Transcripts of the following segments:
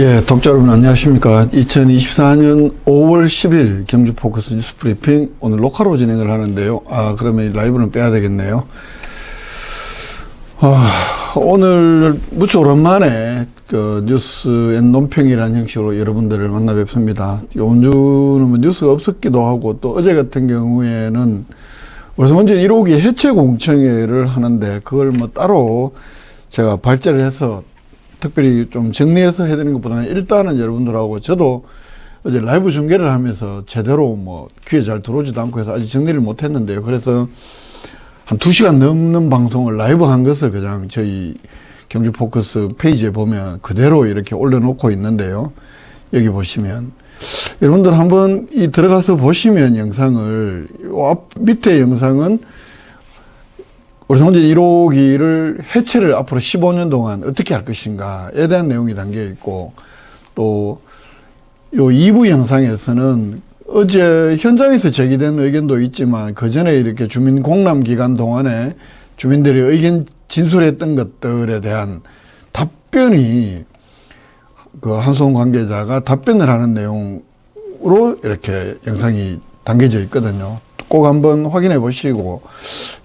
예, 독자 여러분 안녕하십니까. 2024년 5월 10일 경주 포커스 뉴스 브리핑 오늘 녹화로 진행을 하는데요. 그러면 라이브는 빼야 되겠네요. 오늘 무척 오랜만에 그 뉴스 앤 논평이라는 형식으로 여러분들을 만나 뵙습니다. 이번 주는 뭐 뉴스가 없었기도 하고 또 어제 같은 경우에는 그래서 먼저 1호기 해체 공청회를 하는데 그걸 뭐 따로 제가 발제를 해서 특별히 좀 정리해서 해드리는 것보다는 일단은 여러분들하고 저도 어제 라이브 중계를 하면서 제대로 뭐 귀에 잘 들어오지도 않고 해서 아직 정리를 못 했는데요. 그래서 한 2시간 넘는 방송을 라이브 한 것을 그냥 저희 경주 포커스 페이지에 보면 그대로 이렇게 올려놓고 있는데요. 여기 보시면 여러분들 한번 이 들어가서 보시면 영상을 앞 밑에 영상은 오래성진 1호기를 해체를 앞으로 15년 동안 어떻게 할 것인가에 대한 내용이 담겨 있고, 또 요 2부 영상에서는 어제 현장에서 제기된 의견도 있지만 그 전에 이렇게 주민 공람 기간 동안에 주민들이 의견 진술했던 것들에 대한 답변이 그 한수원 관계자가 답변을 하는 내용으로 이렇게 영상이 담겨져 있거든요. 꼭 한번 확인해 보시고,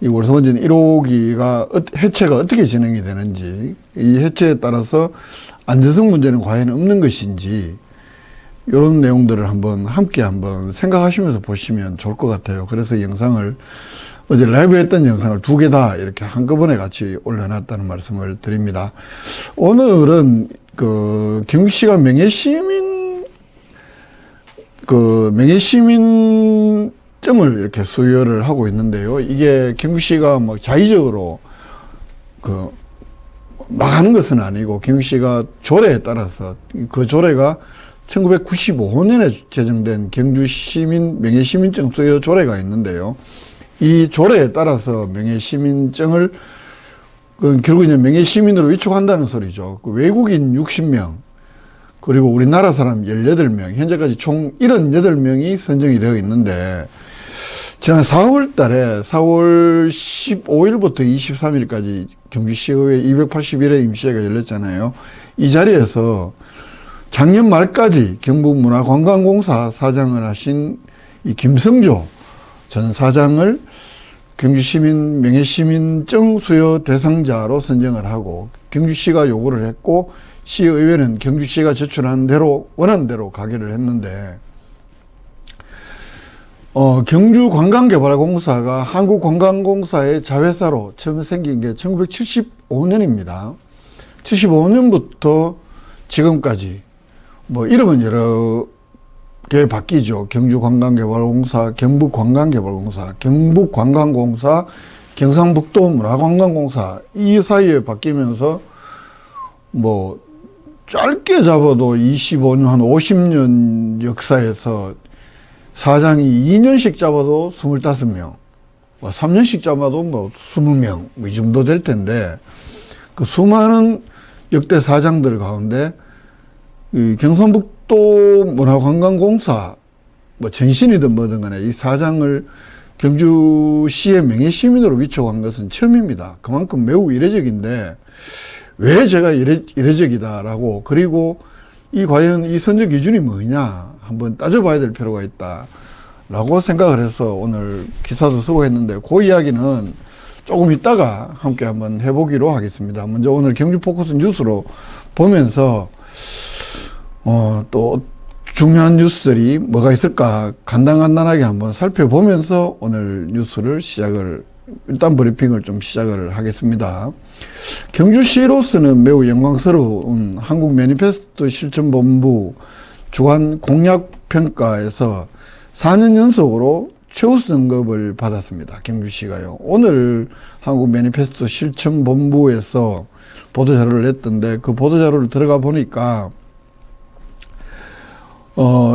이 월성원진 1호기가 해체가 어떻게 진행이 되는지, 이 해체에 따라서 안전성 문제는 과연 없는 것인지, 이런 내용들을 함께 생각하시면서 보시면 좋을 것 같아요. 그래서 영상을, 어제 라이브 했던 영상을 2개 다 이렇게 한꺼번에 같이 올려놨다는 말씀을 드립니다. 오늘은 경주시가 명예시민증을 이렇게 수여를 하고 있는데요. 이게 경주시가 뭐 자의적으로 막 하는 것은 아니고, 경주시가 조례에 따라서 그 조례가 1995년에 제정된 경주시민 명예시민증 수여 조례가 있는데요. 이 조례에 따라서 명예시민증을 결국 이제 명예시민으로 위촉한다는 소리죠. 외국인 60명, 그리고 우리나라 사람 18명, 현재까지 총 78명이 선정이 되어 있는데, 지난 4월 달에 4월 15일부터 23일까지 경주시의회 281회 임시회가 열렸잖아요. 이 자리에서 작년 말까지 경북문화관광공사 사장을 하신 이 김성조 전 사장을 경주시민 명예시민증 수여 대상자로 선정을 하고, 경주시가 요구를 했고, 시의회는 경주시가 제출한 대로 원한 대로 가결을 했는데, 경주관광개발공사가 한국관광공사의 자회사로 처음 생긴 게 1975년입니다. 75년부터 지금까지 뭐 이름은 여러 개 바뀌죠. 경주관광개발공사, 경북관광개발공사, 경북관광공사, 경상북도 문화관광공사, 이 사이에 바뀌면서 뭐 짧게 잡아도 25년, 한 50년 역사에서 사장이 2년씩 잡아도 25명, 뭐 3년씩 잡아도 뭐 20명, 뭐 이 정도 될 텐데, 그 수많은 역대 사장들 가운데 이 경상북도 문화관광공사 뭐 전신이든 뭐든 간에 이 사장을 경주시의 명예시민으로 위촉한 것은 처음입니다. 그만큼 매우 이례적인데, 왜 제가 이례적이다라고, 그리고 과연 이 선정 기준이 뭐냐 한번 따져봐야 될 필요가 있다라고 생각을 해서 오늘 기사도 쓰고 했는데, 그 이야기는 조금 있다가 함께 한번 해보기로 하겠습니다. 먼저 오늘 경주 포커스 뉴스로 보면서 또 중요한 뉴스들이 뭐가 있을까 간단하게 한번 살펴보면서 오늘 뉴스를 일단 브리핑을 좀 시작을 하겠습니다. 경주시로서는 매우 영광스러운 한국 매니페스토 실천본부 주간 공약평가에서 4년 연속으로 최우수 등급을 받았습니다. 경주시가요. 오늘 한국 매니페스토 실천본부에서 보도자료를 냈던데, 그 보도자료를 들어가 보니까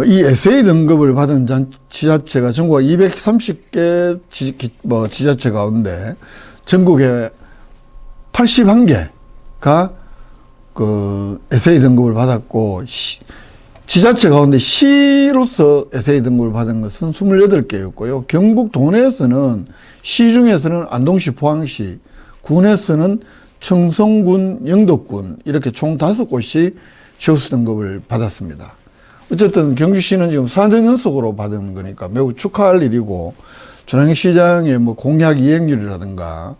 이 에세이 등급을 받은 지자체가 전국 230개 지자체 가운데 전국에 81개가 에세이 등급을 받았고, 지자체 가운데 시로서 에세이 등급을 받은 것은 28개였고요. 경북 도내에서는 시 중에서는 안동시, 포항시, 군에서는 청송군, 영덕군 이렇게 총 5곳이 최우수 등급을 받았습니다. 어쨌든 경주시는 지금 4년 연속으로 받은 거니까 매우 축하할 일이고, 중앙시장의 뭐 공약 이행률이라든가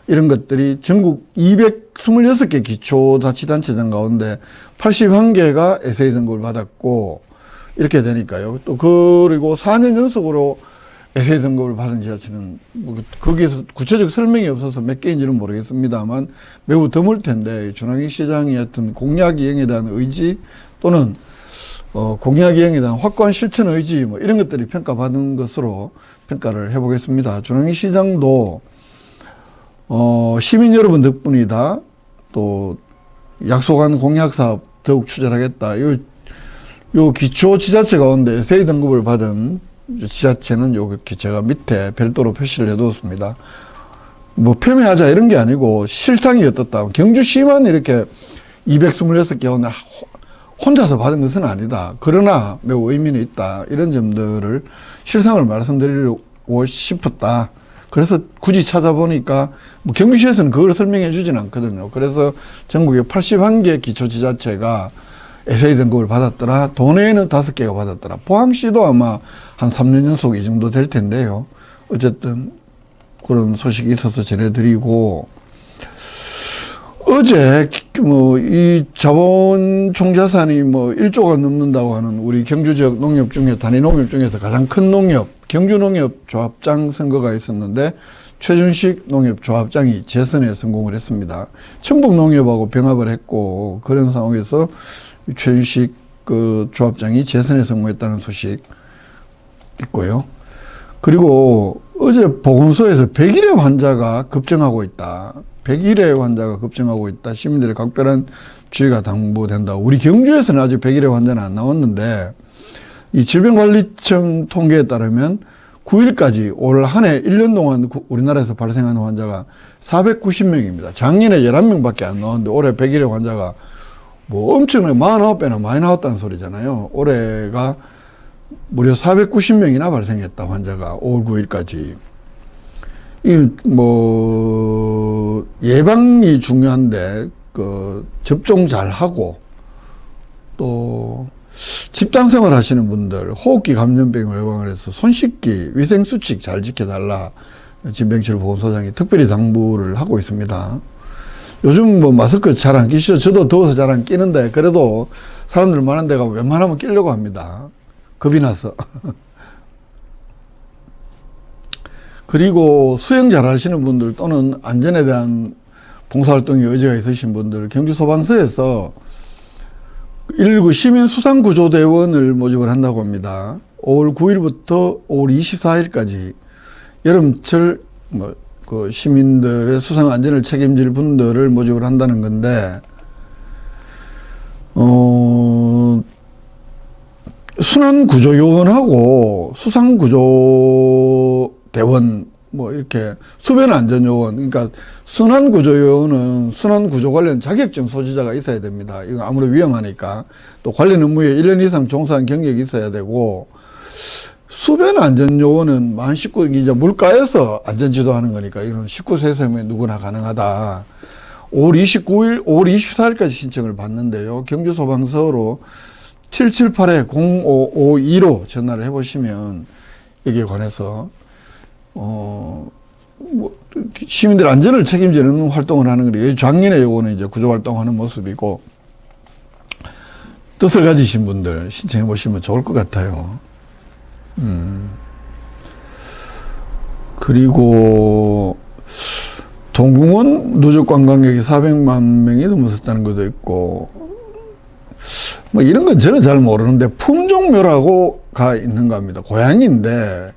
이런 것들이 전국 226개 기초자치단체장 가운데 81개가 SA 등급을 받았고, 이렇게 되니까요. 또 그리고 4년 연속으로 SA 등급을 받은 지자체는 뭐 거기에서 구체적 설명이 없어서 몇 개인지는 모르겠습니다만 매우 드물 텐데, 중앙시장의 어떤 공약 이행에 대한 의지 또는 공약 이행에 대한 확고한 실천 의지 뭐 이런 것들이 평가받은 것으로 평가를 해보겠습니다. 중앙시장도 시민 여러분 덕분이다. 또 약속한 공약 사업 더욱 추진하겠다. 요 기초 지자체 가운데 SA 등급을 받은 지자체는 요렇게 제가 밑에 별도로 표시를 해두었습니다. 뭐 폄훼하자 이런 게 아니고 실상이 어떻다. 경주시만 이렇게 226개 혼자서 받은 것은 아니다. 그러나 매우 의미는 있다. 이런 점들을 실상을 말씀드리고 싶었다. 그래서 굳이 찾아보니까 뭐 경주시에서는 그걸 설명해 주진 않거든요. 그래서 전국에 81개 기초지자체가 SA 등급을 받았더라. 도내에는 5개가 받았더라. 포항시도 아마 한 3년 연속 이 정도 될 텐데요. 어쨌든 그런 소식이 있어서 전해드리고, 어제 뭐 이 자본 총자산이 뭐 1조가 넘는다고 하는 우리 경주 지역 농협 중에 단위 농협 중에서 가장 큰 농협 경주농협조합장 선거가 있었는데, 최준식 농협조합장이 재선에 성공을 했습니다. 청북농협하고 병합을 했고, 그런 상황에서 최준식 그 조합장이 재선에 성공했다는 소식 있고요. 그리고 어제 보건소에서 100일의 환자가 급증하고 있다. 100일의 환자가 급증하고 있다. 시민들의 각별한 주의가 당부된다. 우리 경주에서는 아직 100일의 환자는 안 나왔는데, 이 질병관리청 통계에 따르면 9일까지 올 한 해 1년 동안 우리나라에서 발생하는 환자가 490명입니다. 작년에 11명밖에 안 나왔는데 올해 100일의 환자가 뭐 엄청나게 49배나 많이 나왔다는 소리잖아요. 올해가 무려 490명이나 발생했다, 환자가 5월 9일까지. 이 뭐 예방이 중요한데 그 접종 잘 하고, 또 집단생활 하시는 분들 호흡기 감염병 예방을 해서 손 씻기, 위생 수칙 잘 지켜달라. 진병철 보건소장이 특별히 당부를 하고 있습니다. 요즘 뭐 마스크 잘 안 끼시죠? 저도 더워서 잘 안 끼는데 그래도 사람들 많은 데가 웬만하면 끼려고 합니다. 겁이 나서. 그리고 수영 잘 하시는 분들 또는 안전에 대한 봉사활동에 의지가 있으신 분들, 경주소방서에서 119 시민수상구조대원을 모집을 한다고 합니다. 5월 9일부터 5월 24일까지 여름철 그 시민들의 수상 안전을 책임질 분들을 모집을 한다는 건데, 순환구조요원하고 수상구조대원 뭐 이렇게 수변안전요원, 그러니까 순환구조요원은 순환구조 관련 자격증 소지자가 있어야 됩니다. 이거 아무래도 위험하니까. 또 관련 업무에 1년 이상 종사한 경력이 있어야 되고, 수변안전요원은 만 19, 이제 물가에서 안전지도하는 거니까 이건 19세 이상이면 누구나 가능하다. 5월 29일, 5월 24일까지 신청을 받는데요. 경주소방서로 778-0552로 전화를 해보시면 여기에 관해서 뭐 시민들 안전을 책임지는 활동을 하는 거예요. 작년에 요거는 이제 구조 활동하는 모습이고, 뜻을 가지신 분들 신청해 보시면 좋을 것 같아요. 그리고 동궁원 누적 관광객이 400만 명이 넘었었다는 것도 있고, 뭐 이런 건 저는 잘 모르는데 품종묘라고가 있는가 합니다. 고양이인데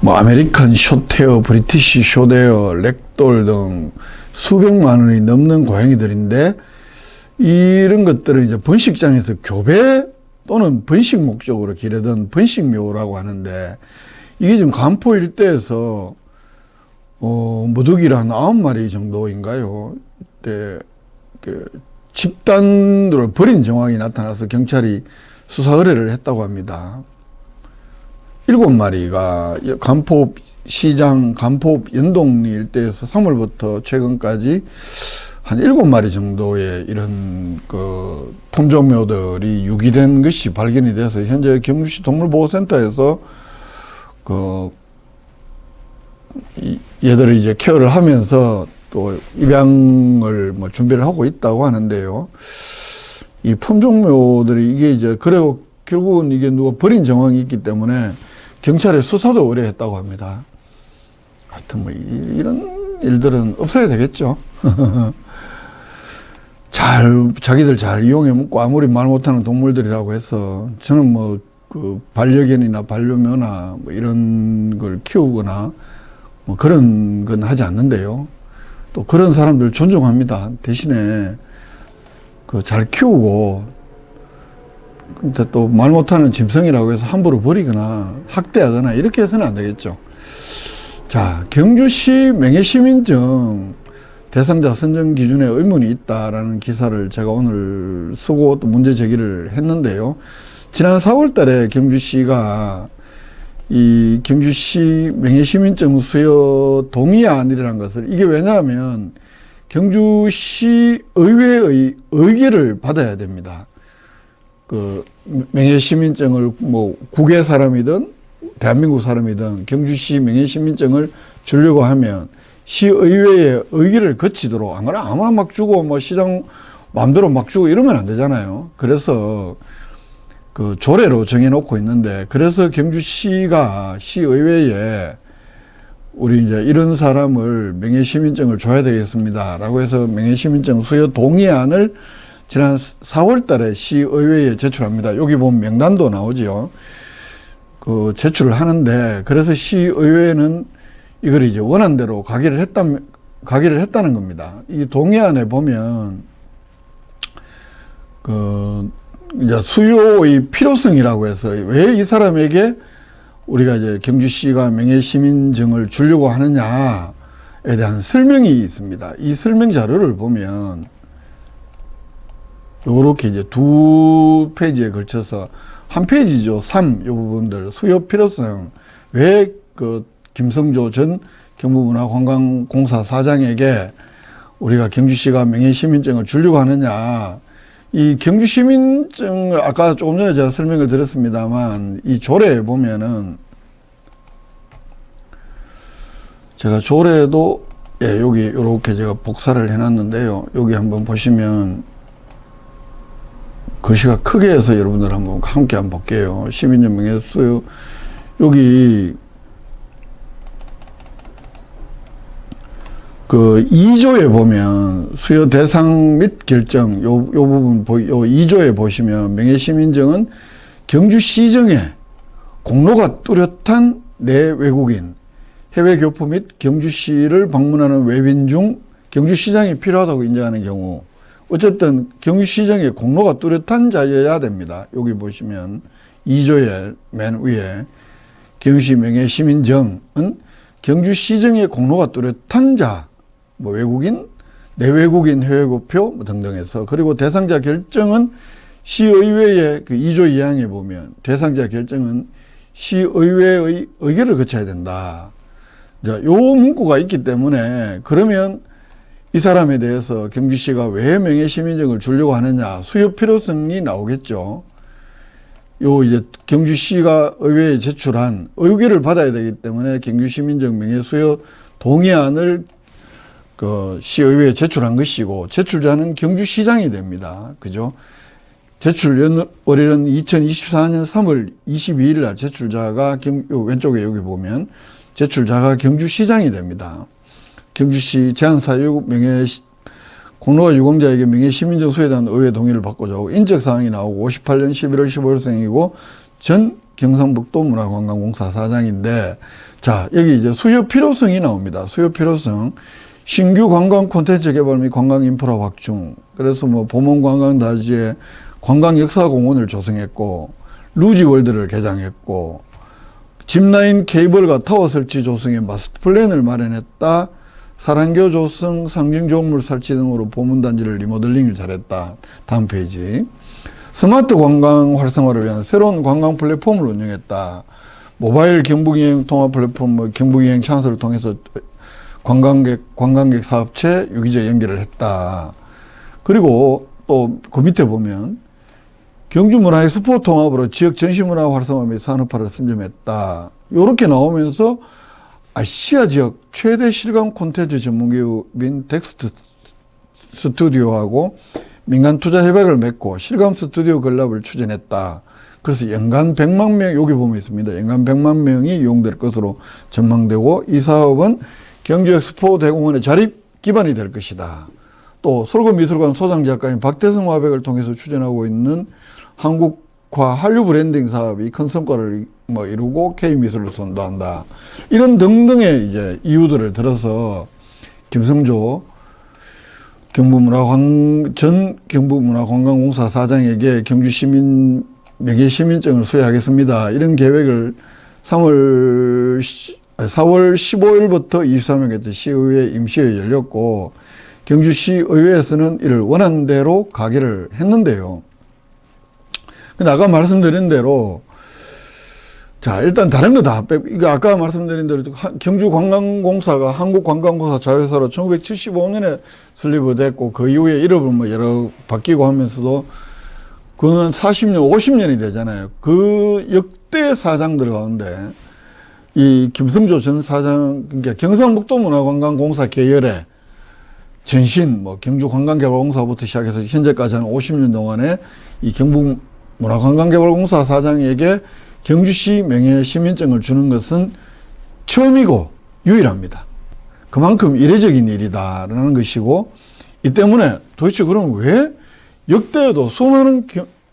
뭐 아메리칸 숏헤어, 브리티시 숏헤어, 렉돌 등 수백만 원이 넘는 고양이들인데, 이런 것들은 이제 번식장에서 교배 또는 번식 목적으로 기르던 번식묘라고 하는데, 이게 지금 간포 일대에서 무더기를 한 9마리 정도인가요? 그때 집단으로 버린 정황이 나타나서 경찰이 수사 의뢰를 했다고 합니다. 7마리가 간포 시장, 간포 연동리 일대에서 3월부터 최근까지 한 7마리 정도의 이런 그 품종묘들이 유기된 것이 발견이 돼서 현재 경주시 동물보호센터에서 그 얘들을 이제 케어를 하면서 또 입양을 뭐 준비를 하고 있다고 하는데요. 이 품종묘들이 이게 이제 그리고 결국은 이게 누가 버린 정황이 있기 때문에 경찰에 수사도 의뢰했다고 합니다. 하여튼 뭐 이런 일들은 없어야 되겠죠. 자기들 잘 이용해 먹고 아무리 말 못하는 동물들이라고 해서 저는 뭐 그 반려견이나 반려묘나 뭐 이런 걸 키우거나 뭐 그런 건 하지 않는데요. 또 그런 사람들 존중합니다. 대신에 그 잘 키우고 근데 또 말 못하는 짐승이라고 해서 함부로 버리거나 학대하거나 이렇게 해서는 안 되겠죠. 자, 경주시 명예시민증 대상자 선정 기준에 의문이 있다라는 기사를 제가 오늘 쓰고 또 문제 제기를 했는데요. 지난 4월 달에 경주시가 이 경주시 명예시민증 수여 동의안이라는 것을, 이게 왜냐하면 경주시 의회의 의결을 받아야 됩니다. 그 명예시민증을 뭐 국외 사람이든 대한민국 사람이든 경주시 명예시민증을 주려고 하면 시의회의 의결을 거치도록, 안 그러면 아무나 막 주고 뭐 시장 마음대로 막 주고 이러면 안 되잖아요. 그래서 그 조례로 정해놓고 있는데, 그래서 경주시가 시의회에 우리 이제 이런 사람을 명예시민증을 줘야 되겠습니다 라고 해서 명예시민증 수여 동의안을 지난 4월 달에 시의회에 제출합니다. 여기 보면 명단도 나오지요. 그 제출을 하는데, 그래서 시의회는 이걸 이제 원한대로 가기를 했다는 겁니다. 이 동의안에 보면 그 이제 수요의 필요성이라고 해서 왜 이 사람에게 우리가 이제 경주시가 명예시민증을 주려고 하느냐에 대한 설명이 있습니다. 이 설명 자료를 보면 요렇게 이제 2페이지에 걸쳐서, 한 페이지죠. 3, 이 부분들, 수요 필요성, 왜 그 김성조 전 경부문화관광공사 사장에게 우리가 경주시가 명예시민증을 주려고 하느냐. 이 경주시민증을 아까 조금 전에 제가 설명을 드렸습니다만, 이 조례에 보면은, 제가 조례도, 예, 여기 요렇게 제가 복사를 해놨는데요. 여기 한번 보시면, 글씨가 크게 해서 여러분들 한번 함께 한번 볼게요. 시민증 명예수요. 여기, 그 2조에 보면 수요 대상 및 결정, 요 부분, 요 2조에 보시면 명예시민증은 경주시정에 공로가 뚜렷한 내외국인, 해외 교포 및 경주시를 방문하는 외빈 중 경주시장이 필요하다고 인정하는 경우, 어쨌든 경주시정에 공로가 뚜렷한 자여야 됩니다. 여기 보시면 2조의 맨 위에 경주시 명예시민증은 경주시정에 공로가 뚜렷한 자, 뭐 외국인, 내외국인, 해외교표 뭐 등등 해서, 그리고 대상자 결정은 시의회의 그 2조 2항에 보면 대상자 결정은 시의회의 의결을 거쳐야 된다. 자, 요 문구가 있기 때문에, 그러면 이 사람에 대해서 경주시가 왜 명예시민증을 주려고 하느냐, 수요 필요성이 나오겠죠. 요 이제 경주시가 의회에 제출한 의결을 받아야 되기 때문에 경주시민증 명예수여 동의안을 그 시의회에 제출한 것이고, 제출자는 경주시장이 됩니다. 그죠? 제출월일은 2024년 3월 22일 날 제출자가 왼쪽에 여기 보면 제출자가 경주시장이 됩니다. 경주시 제한사유 공로가 유공자에게 명예시민증 수여에 대한 의회 동의를 받고자 하고, 인적사항이 나오고 58년 11월 15일생이고 전 경상북도 문화관광공사 사장인데, 자, 여기 이제 수요 필요성이 나옵니다. 수요 필요성. 신규 관광 콘텐츠 개발 및 관광 인프라 확충. 그래서 뭐 보문관광단지에 관광역사공원을 조성했고, 루지월드를 개장했고, 짚라인 케이블과 타워 설치 조성에 마스터 플랜을 마련했다. 사랑교 조성 상징 조형물 설치 등으로 보문단지를 리모델링을 잘했다. 다음 페이지. 스마트 관광 활성화를 위한 새로운 관광 플랫폼을 운영했다. 모바일 경북여행 통합 플랫폼, 경북여행 찬스를 통해서 관광객 사업체 유기적 연결을 했다. 그리고 또 그 밑에 보면 경주 문화의 스포 통합으로 지역 전시문화 활성화 및 산업화를 선점했다. 요렇게 나오면서 아시아 지역 최대 실감 콘텐츠 전문기업인 덱스트 스튜디오하고 민간 투자 협약을 맺고 실감 스튜디오 건립을 추진했다. 그래서 연간 100만 명, 여기 보면 있습니다. 연간 100만 명이 이용될 것으로 전망되고 이 사업은 경주 엑스포 대공원의 자립 기반이 될 것이다. 또 솔고미술관 소장작가인 박대성 화백을 통해서 추진하고 있는 한국화 한류 브랜딩 사업이 큰 성과를 이루고 K미술을 선도한다. 이런 등등의 이제 이유들을 들어서 김성조 전 경북문화관광공사 사장에게 경주시민 명예시민증을 수여하겠습니다. 이런 계획을 4월 15일부터 23일까지 시의회 임시회에 열렸고 경주시의회에서는 이를 원하는 대로 가결을 했는데요. 근데 아까 말씀드린 대로 자, 일단 다른 거 다 빼고, 이거 아까 말씀드린 대로 경주관광공사가 한국관광공사 자회사로 1975년에 설립이 됐고, 그 이후에 이름은 여러 바뀌고 하면서도, 그거는 40년, 50년이 되잖아요. 그 역대 사장들 가운데, 이 김성조 전 사장, 그러니까 경상북도문화관광공사 계열의 전신, 경주관광개발공사부터 시작해서 현재까지 한 50년 동안에 이 경북문화관광개발공사 사장에게 경주시 명예시민증을 주는 것은 처음이고 유일합니다. 그만큼 이례적인 일이다라는 것이고, 이 때문에 도대체 그럼 왜 역대에도 수많은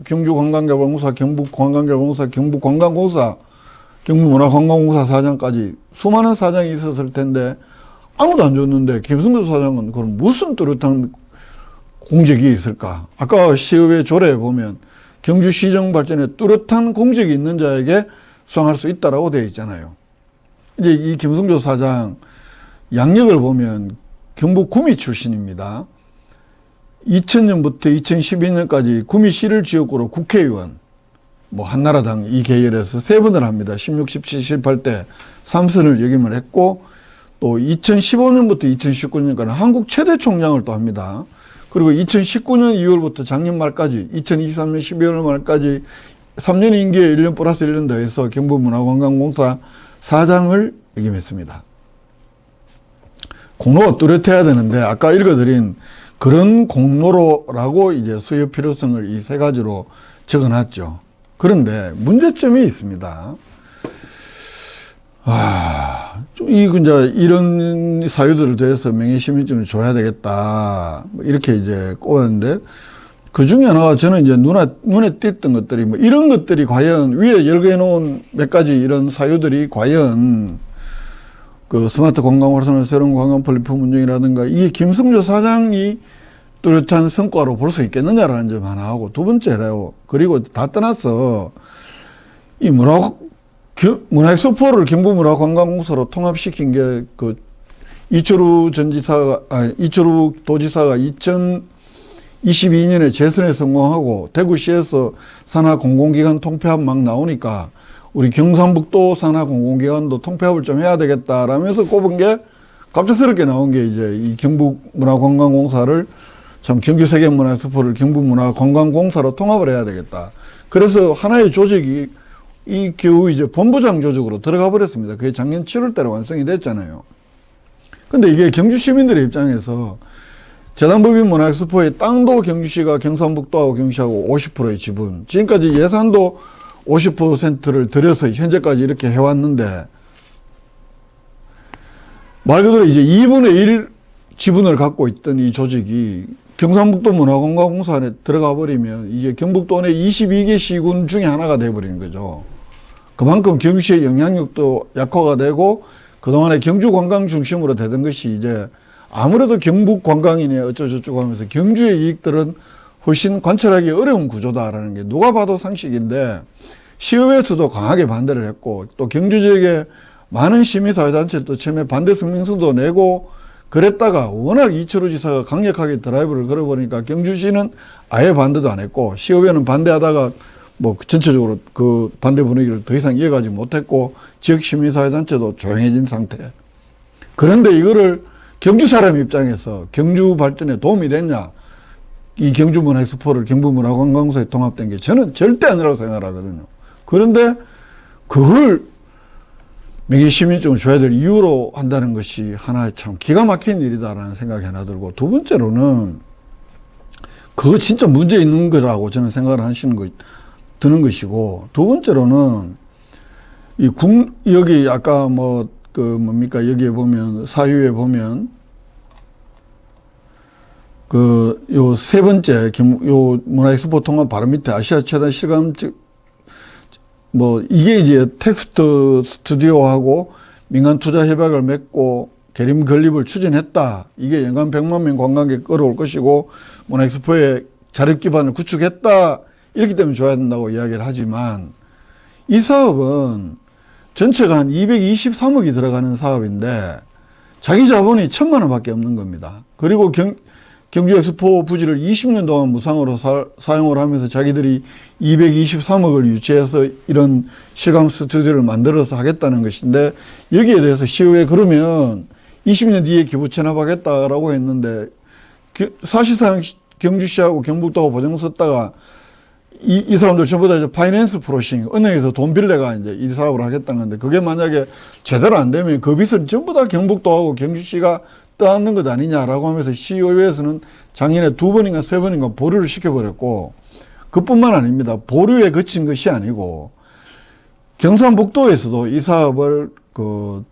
경주관광개발공사, 경북관광개발공사, 경북관광공사, 경북문화관광공사 사장까지 수많은 사장이 있었을 텐데 아무도 안 줬는데 김성조 사장은 그럼 무슨 뚜렷한 공적이 있을까? 아까 시의회 조례에 보면 경주시정 발전에 뚜렷한 공적이 있는 자에게 수상할 수 있다라고 되어 있잖아요. 이제 이 김성조 사장 양력을 보면 경북 구미 출신입니다. 2000년부터 2012년까지 구미시를 지역구로 국회의원, 한나라당 이 계열에서 3번을 합니다. 16, 17, 18 때 3선을 역임을 했고, 또 2015년부터 2019년까지 한국 최대 총장을 또 합니다. 그리고 2019년 2월부터 작년 말까지 2023년 12월 말까지 3년 임기에 1년 플러스 1년 더해서 경북문화관광공사 사장을 역임했습니다. 공로가 뚜렷해야 되는데 아까 읽어드린 그런 공로라고 이제 수요 필요성을 이 3가지로 적어놨죠. 그런데 문제점이 있습니다. 이제 이런 사유들을 대해서 명예시민증을 줘야 되겠다. 이렇게 이제 꼽았는데, 그 중에 하나가 저는 이제 눈에 띄었던 것들이 이런 것들이 과연 위에 열거해 놓은 몇 가지 이런 사유들이 과연 그 스마트 관광 활성화 새로운 관광 플랫폼 운영이라든가 이게 김성조 사장이 뚜렷한 성과로 볼 수 있겠느냐라는 점 하나 하고, 두 번째로, 그리고 다 떠나서 이 문화엑스포를 경북문화관광공사로 통합시킨 게 이철우 도지사가 2022년에 재선에 성공하고 대구시에서 산하 공공기관 통폐합 막 나오니까 우리 경상북도 산하 공공기관도 통폐합을 좀 해야 되겠다라면서 꼽은 게 갑작스럽게 나온 게 이제 이 경북문화관광공사를 경주세계문화엑스포를 경북문화관광공사로 통합을 해야 되겠다. 그래서 하나의 조직이 이 겨우 이제 본부장 조직으로 들어가 버렸습니다. 그게 작년 7월 달에 완성이 됐잖아요. 근데 이게 경주 시민들의 입장에서 재단법인 문화엑스포의 땅도 경주시가 경상북도하고 경주시하고 50%의 지분, 지금까지 예산도 50%를 들여서 현재까지 이렇게 해왔는데, 말 그대로 이제 2분의 1 지분을 갖고 있던 이 조직이 경상북도 문화관광공사 안에 들어가 버리면 이게 경북도 내 22개 시군 중에 하나가 돼버리는 거죠. 그만큼 경주시의 영향력도 약화가 되고 그동안에 경주 관광 중심으로 되던 것이 이제 아무래도 경북 관광이네 어쩌고저쩌고 하면서 경주의 이익들은 훨씬 관철하기 어려운 구조다라는 게 누가 봐도 상식인데, 시의회에서도 강하게 반대를 했고 또 경주 지역에 많은 시민사회단체도 처음에 반대 성명서도 내고 그랬다가 워낙 이철우 지사가 강력하게 드라이브를 걸어버리니까 경주시는 아예 반대도 안 했고, 시의회는 반대하다가 뭐 전체적으로 그 반대 분위기를 더 이상 이어가지 못했고, 지역 시민사회단체도 조용해진 상태. 그런데 이거를 경주 사람 입장에서 경주 발전에 도움이 됐냐? 이 경주 문화엑스포를 경부 문화관광소에 통합된 게 저는 절대 아니라고 생각하거든요. 그런데 그걸 명예시민증을 줘야 될 이유로 한다는 것이 하나의 참 기가 막힌 일이다라는 생각이 하나 들고, 두 번째로는 그거 진짜 문제 있는 거라고 저는 생각을 하시는 거, 드는 것이고, 두 번째로는 여기 아까 여기에 보면, 사유에 보면, 요 세 번째, 요 문화엑스포 통합 바로 밑에 아시아 최다 실감, 이게 이제 텍스트 스튜디오하고 민간 투자 협약을 맺고 계림 건립을 추진했다. 이게 연간 100만 명 관광객 끌어올 것이고, 문화엑스포의 자립 기반을 구축했다. 이렇기 때문에 줘야 된다고 이야기를 하지만, 이 사업은 전체가 한 223억이 들어가는 사업인데 자기 자본이 1,000만 원밖에 없는 겁니다. 그리고 경주 엑스포 부지를 20년 동안 무상으로 사용을 하면서 자기들이 223억을 유치해서 이런 실감 스튜디오를 만들어서 하겠다는 것인데, 여기에 대해서 시의회 그러면 20년 뒤에 기부 체납하겠다라고 했는데, 사실상 경주시하고 경북도하고 보증 썼다가 이 사람들 전부 다 이제 파이낸스 프로싱, 은행에서 돈 빌려가 이제 이 사업을 하겠다는 건데, 그게 만약에 제대로 안 되면 그 빚을 전부 다 경북도하고 경주시가 떠안는 것 아니냐라고 하면서 시의회에서는 작년에 2번인가 3번인가 보류를 시켜버렸고, 그뿐만 아닙니다. 보류에 그친 것이 아니고 경상북도에서도 이 사업을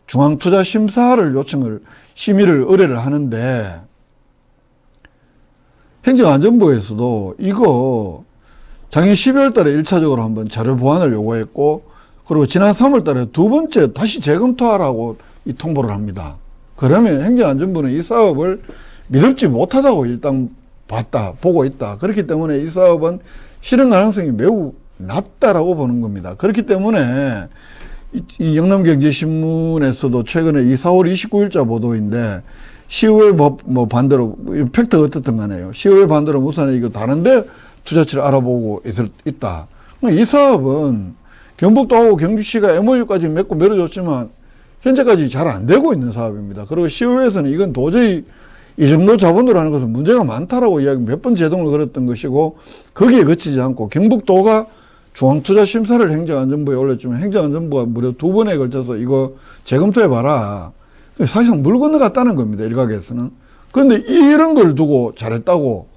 중앙투자심사를 심의를 의뢰를 하는데, 행정안전부에서도 이거 작년 12월 달에 1차적으로 한번 자료 보완을 요구했고, 그리고 지난 3월 달에 두 번째 다시 재검토하라고 이 통보를 합니다. 그러면 행정안전부는 이 사업을 믿을지 못하다고 일단 보고 있다. 그렇기 때문에 이 사업은 실현 가능성이 매우 낮다라고 보는 겁니다. 그렇기 때문에 이 영남경제신문에서도 최근에 이 4월 29일자 보도인데, 시의회 반대로, 팩트가 어떻든 간에요. 시의회 반대로 우선 이거 다른데 투자처를 알아보고 있다. 이 사업은 경북도하고 경주시가 MOU까지 맺고 밀어줬지만 현재까지 잘 안 되고 있는 사업입니다. 그리고 시의회에서는 이건 도저히 이 정도 자본으로 하는 것은 문제가 많다라고 이야기 몇 번 제동을 걸었던 것이고, 거기에 그치지 않고 경북도가 중앙투자심사를 행정안전부에 올렸지만 행정안전부가 무려 2번에 걸쳐서 이거 재검토해봐라. 사실상 물 건너갔다는 겁니다. 일각에서는. 그런데 이런 걸 두고 잘했다고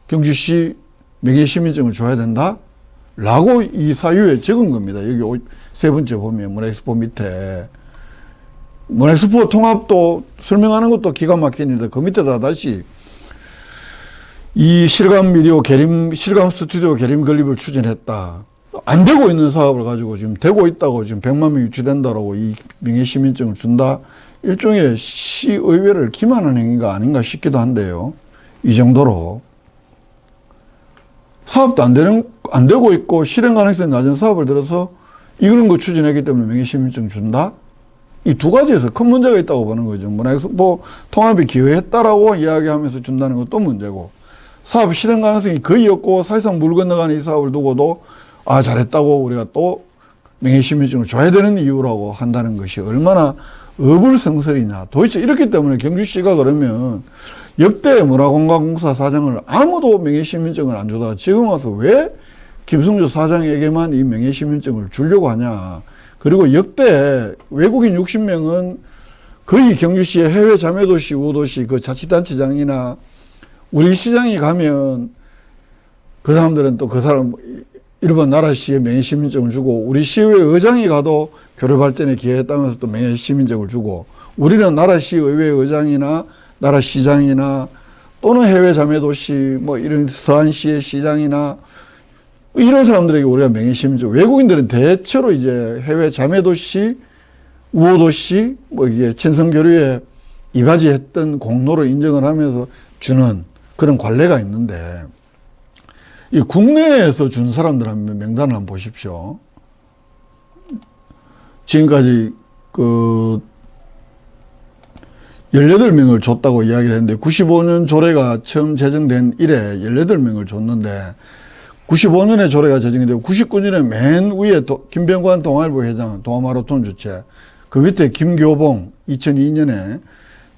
경주시 명예시민증을 줘야 된다? 라고 이 사유에 적은 겁니다. 여기 세 번째 보면 문화엑스포 밑에. 문화엑스포 통합도 설명하는 것도 기가 막히는데 그 밑에다 다시 이 실감 스튜디오 계림 건립을 추진했다. 안 되고 있는 사업을 가지고 지금 되고 있다고, 지금 100만 명 유치된다라고 이 명예시민증을 준다. 일종의 시의회를 기만하는 행위가 아닌가 싶기도 한데요. 이 정도로 사업도 안 되고 있고 실행 가능성이 낮은 사업을 들어서 이런 거 추진했기 때문에 명예시민증 준다? 이 두 가지에서 큰 문제가 있다고 보는 거죠. 문화엑스포 통합이 기여했다라고 이야기하면서 준다는 것도 문제고, 사업 실행 가능성이 거의 없고 사실상 물 건너가는 이 사업을 두고도 잘했다고 우리가 또 명예시민증을 줘야 되는 이유라고 한다는 것이 얼마나 어불성설이냐. 도대체 이렇기 때문에 경주시가 그러면 역대 문화관광공사 사장을 아무도 명예시민증을 안 주다가 지금 와서 왜 김승조 사장에게만 이 명예시민증을 주려고 하냐. 그리고 역대 외국인 60명은 거의 경주시의 해외 자매도시, 우도시 그 자치단체장이나 우리 시장이 가면 그 사람들은 또 그 사람 일본 나라시에 명예시민증을 주고, 우리 시의회 의장이 가도 교류발전에 기여했다면서 또 명예시민증을 주고, 우리는 나라시 의회 의장이나 나라시장이나 또는 해외 자매도시 이런 서안시의 시장이나 이런 사람들에게 우리가 명예시민증, 외국인들은 대체로 이제 해외 자매도시, 우호도시, 이게 친선교류에 이바지했던 공로로 인정을 하면서 주는 그런 관례가 있는데, 이 국내에서 준 사람들 한번 명단을 한번 보십시오. 지금까지 18명을 줬다고 이야기를 했는데 95년 조례가 처음 제정된 이래 18명을 줬는데 95년에 조례가 제정이 되고 99년에 맨 위에 김병관 동아일보 회장 동아마라톤 주최 그 밑에 김교봉 2002년에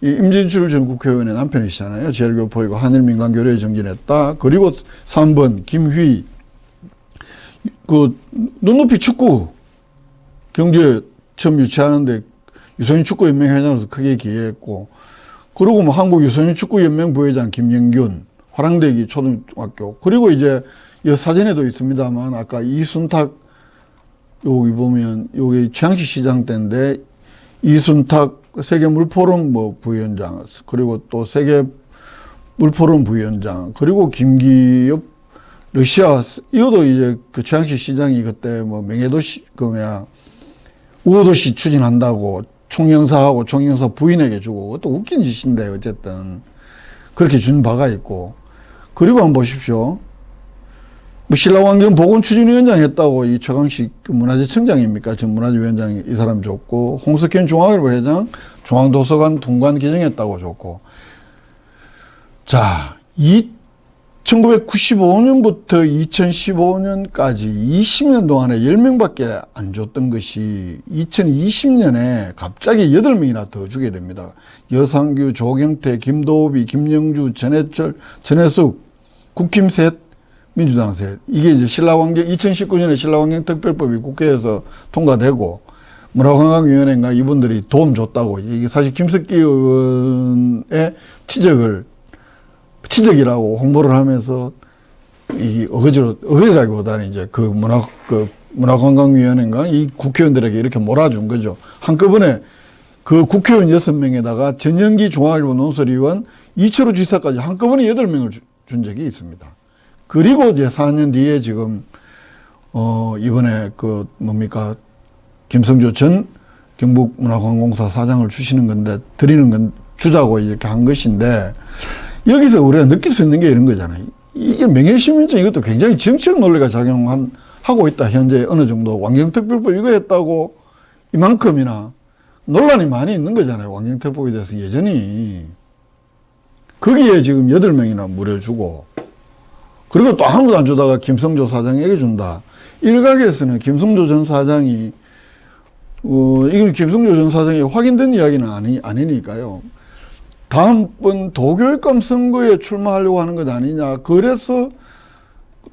이 임진출 전 국회의원의 남편이시잖아요. 제일교포이고 한일민간교류에 정진했다. 그리고 3번 김휘 그 눈높이 축구 경제 처음 유치하는데 유소년 축구연맹 회장으로서 크게 기여했고 그리고 뭐 한국 유소년 축구연맹 부회장 김영균 화랑대기 초등학교 그리고 이제 이 사진에도 있습니다만 아까 이순탁 여기 보면 여기 최양식 시장 때인데 이순탁 세계 물포럼 뭐 부위원장 그리고 또 세계 물포럼 부위원장 그리고 김기엽 러시아 이것도 이제 그 최양식 시장이 그때 뭐 명예도시 그 뭐야 우호도시 추진한다고 총영사하고 총영사 부인에게 주고 그것도 웃긴 짓인데 어쨌든 그렇게 준 바가 있고 그리고 한번 보십시오. 뭐 신라환경 보건추진위원장 했다고 이 최강식 문화재청장입니까? 전 문화재위원장이 이 사람 줬고 홍석현 중앙일보 회장 중앙도서관 분관 기증했다고 줬고 자 1995년부터 2015년까지 20년 동안에 10명밖에 안 줬던 것이 2020년에 갑자기 8명이나 더 주게 됩니다. 여상규, 조경태, 김도비, 김영주, 전해철, 전해숙, 국힘셋, 민주당셋. 이게 이제 신라환경 2019년에 신라환경특별법이 국회에서 통과되고 문화관광위원회인가 이분들이 도움 줬다고 이게 사실 김석기 의원의 치적이라고 홍보를 하면서 이 어거지라기보다는 이제 그 문화관광위원회인가 이 국회의원들에게 이렇게 몰아준 거죠. 한꺼번에 그 국회의원 6명에다가 전영기 중앙일보 논설위원 이철우 지사까지 한꺼번에 8명을 준 적이 있습니다. 그리고 이제 4년 뒤에 지금 이번에 그 뭡니까 김성조 전 경북문화관공사 사장을 주시는 건데 주자고 이렇게 한 것인데 여기서 우리가 느낄 수 있는 게 이런 거잖아요. 이게 명예시민증 이것도 굉장히 정치적 논리가 작용하고 있다. 현재 어느 정도 환경특별법 이거 했다고 이만큼이나 논란이 많이 있는 거잖아요. 환경특별법에 대해서 여전히. 거기에 지금 8명이나 무려 주고 그리고 또 아무도 안 주다가 김성조 사장에게 준다. 일각에서는 김성조 전 사장이 이건 김성조 전 사장이 확인된 이야기는 아니니까요. 다음번 도교육감 선거에 출마하려고 하는 것 아니냐. 그래서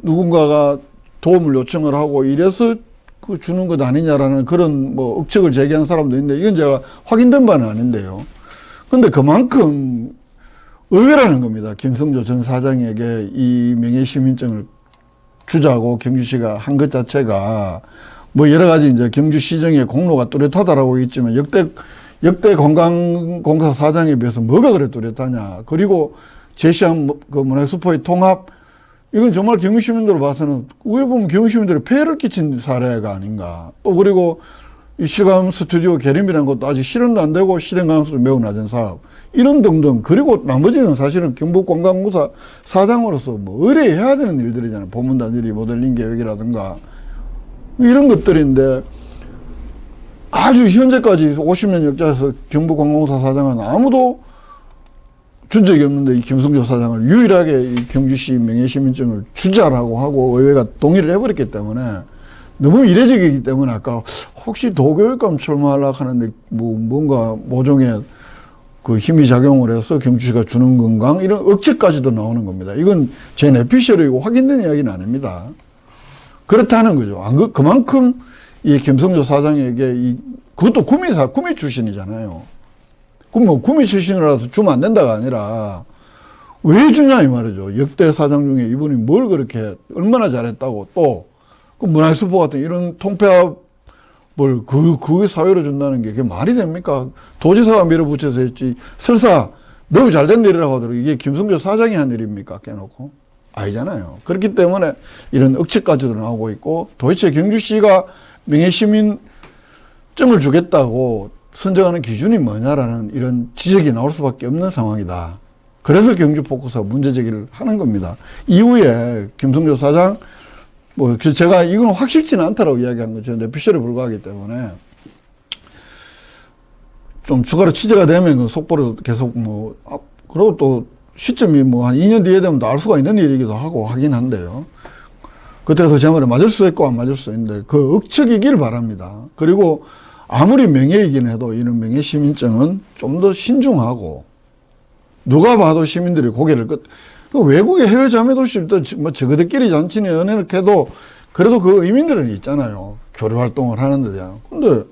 누군가가 도움을 요청을 하고 이래서 그 주는 것 아니냐라는 그런 뭐 억측을 제기한 사람도 있는데 이건 제가 확인된 바는 아닌데요. 근데 그만큼 의외라는 겁니다. 김성조 전 사장에게 이 명예시민증을 주자고 경주시가 한 것 자체가 뭐 여러 가지 이제 경주시정의 공로가 뚜렷하다라고 있지만 역대 관광공사 사장에 비해서 뭐가 그래 뚜렷하냐. 그리고 제시한 그 문화수포의 통합, 이건 정말 경주시민들로 봐서는, 위에 보면 경주시민들이 폐해를 끼친 사례가 아닌가. 또 그리고 이 실감 스튜디오 계림이라는 것도 아직 실현도 안 되고 실현 가능성도 매우 낮은 사업. 이런 등등. 그리고 나머지는 사실은 경북관광공사 사장으로서 뭐 의뢰해야 되는 일들이잖아요. 보문단일이 모델링 계획이라든가. 이런 것들인데, 아주 현재까지 50년 역사에서 경북관광공사 사장은 아무도 준 적이 없는데 이 김성조 사장을 유일하게 이 경주시 명예시민증을 주자라고 하고 의회가 동의를 해버렸기 때문에 너무 이례적이기 때문에 아까 혹시 도교육감 출마하려고 하는데 뭔가 모종의 그 힘이 작용을 해서 경주시가 주는 건가 이런 억측까지도 나오는 겁니다. 이건 제 내피셜이고 확인된 이야기는 아닙니다. 그렇다는 거죠. 그만큼 이 김성조 사장에게 그것도 구미 출신이잖아요. 그럼 뭐 구미 출신이라서 주면 안 된다가 아니라 왜 주냐 이 말이죠. 역대 사장 중에 이분이 뭘 그렇게 얼마나 잘했다고 또 그 문화수포 같은 이런 통폐합을 그 사회로 준다는 게 그게 말이 됩니까? 도지사가 밀어붙여서 했지 설사 매우 잘된 일이라고 하더라도 이게 김성조 사장이 한 일입니까? 깨놓고 아니잖아요. 그렇기 때문에 이런 억측까지도 나오고 있고 도대체 경주시가 명예시민증을 주겠다고 선정하는 기준이 뭐냐라는 이런 지적이 나올 수밖에 없는 상황이다. 그래서 경주포커스가 문제제기를 하는 겁니다. 이후에 김성조 사장, 제가 이건 확실치는 않다라고 이야기한 거죠. 내피셜에 불과하기 때문에. 좀 추가로 취재가 되면 그 속보를 계속 뭐, 그리고 또 시점이 뭐 한 2년 뒤에 되면 또 알 수가 있는 일이기도 하고 하긴 한데요. 그때서 제 말에 맞을 수 있고 안 맞을 수 있는데 그 억측이길 바랍니다. 그리고 아무리 명예이긴 해도 이런 명예시민증은 좀 더 신중하고 누가 봐도 시민들이 고개를 그 외국의 해외 자매도시도 뭐 저거들끼리 잔치니 연애를 해도 그래도 그 의미들은 있잖아요. 교류 활동을 하는 데 대한. 근데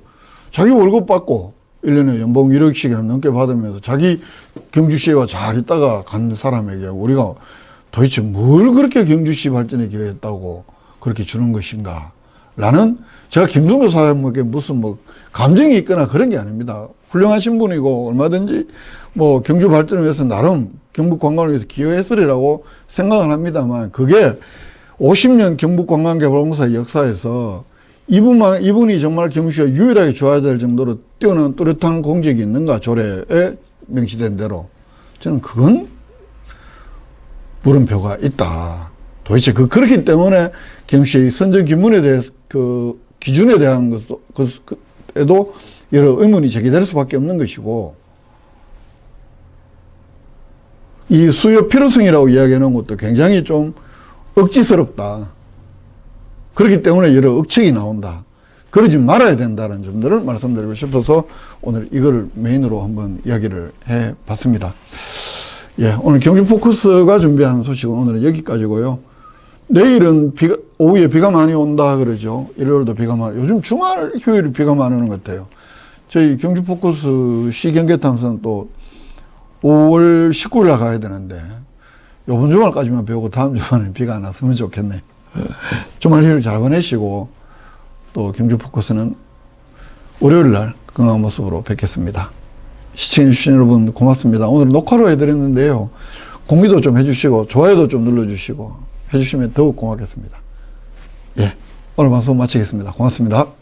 자기 월급 받고 1년에 연봉 1억씩이나 넘게 받으면서 자기 경주시와 잘 있다가 간 사람에게 우리가 도대체 뭘 그렇게 경주시 발전에 기여했다고 그렇게 주는 것인가? 라는 제가 김동조 사장님에게 무슨 뭐 감정이 있거나 그런 게 아닙니다. 훌륭하신 분이고 얼마든지 뭐 경주 발전을 위해서 나름 경북 관광을 위해서 기여했으리라고 생각을 합니다만 그게 50년 경북관광개발공사의 역사에서 이분이 정말 경주시가 유일하게 줘야 될 정도로 뛰어난 뚜렷한 공적이 있는가 조례에 명시된 대로 저는 그건 물음표가 있다. 도대체 그렇기 때문에 경주시의 선정 기문에 대해 그 기준에 대한 것에도 여러 의문이 제기될 수밖에 없는 것이고 이 수요 필요성이라고 이야기하는 것도 굉장히 좀 억지스럽다. 그렇기 때문에 여러 억측이 나온다. 그러지 말아야 된다는 점들을 말씀드리고 싶어서 오늘 이걸 메인으로 한번 이야기를 해 봤습니다. 예, 오늘 경주 포커스가 준비한 소식은 오늘은 여기까지고요. 내일은 오후에 비가 많이 온다 그러죠. 일요일도 비가 요즘 주말 휴일이 비가 많이 오는 것 같아요. 저희 경주 포커스 시경계탕선 또 5월 19일 날 가야 되는데 요번 주말까지만 배우고 다음 주말에 비가 안 왔으면 좋겠네. 주말 휴일 잘 보내시고 또 경주 포커스는 월요일 날 건강한 모습으로 뵙겠습니다. 시청해주신 여러분 고맙습니다. 오늘 녹화로 해드렸는데요. 공유도 좀 해주시고 좋아요도 좀 눌러주시고 해주시면 더욱 고맙겠습니다. 예, 오늘 방송 마치겠습니다. 고맙습니다.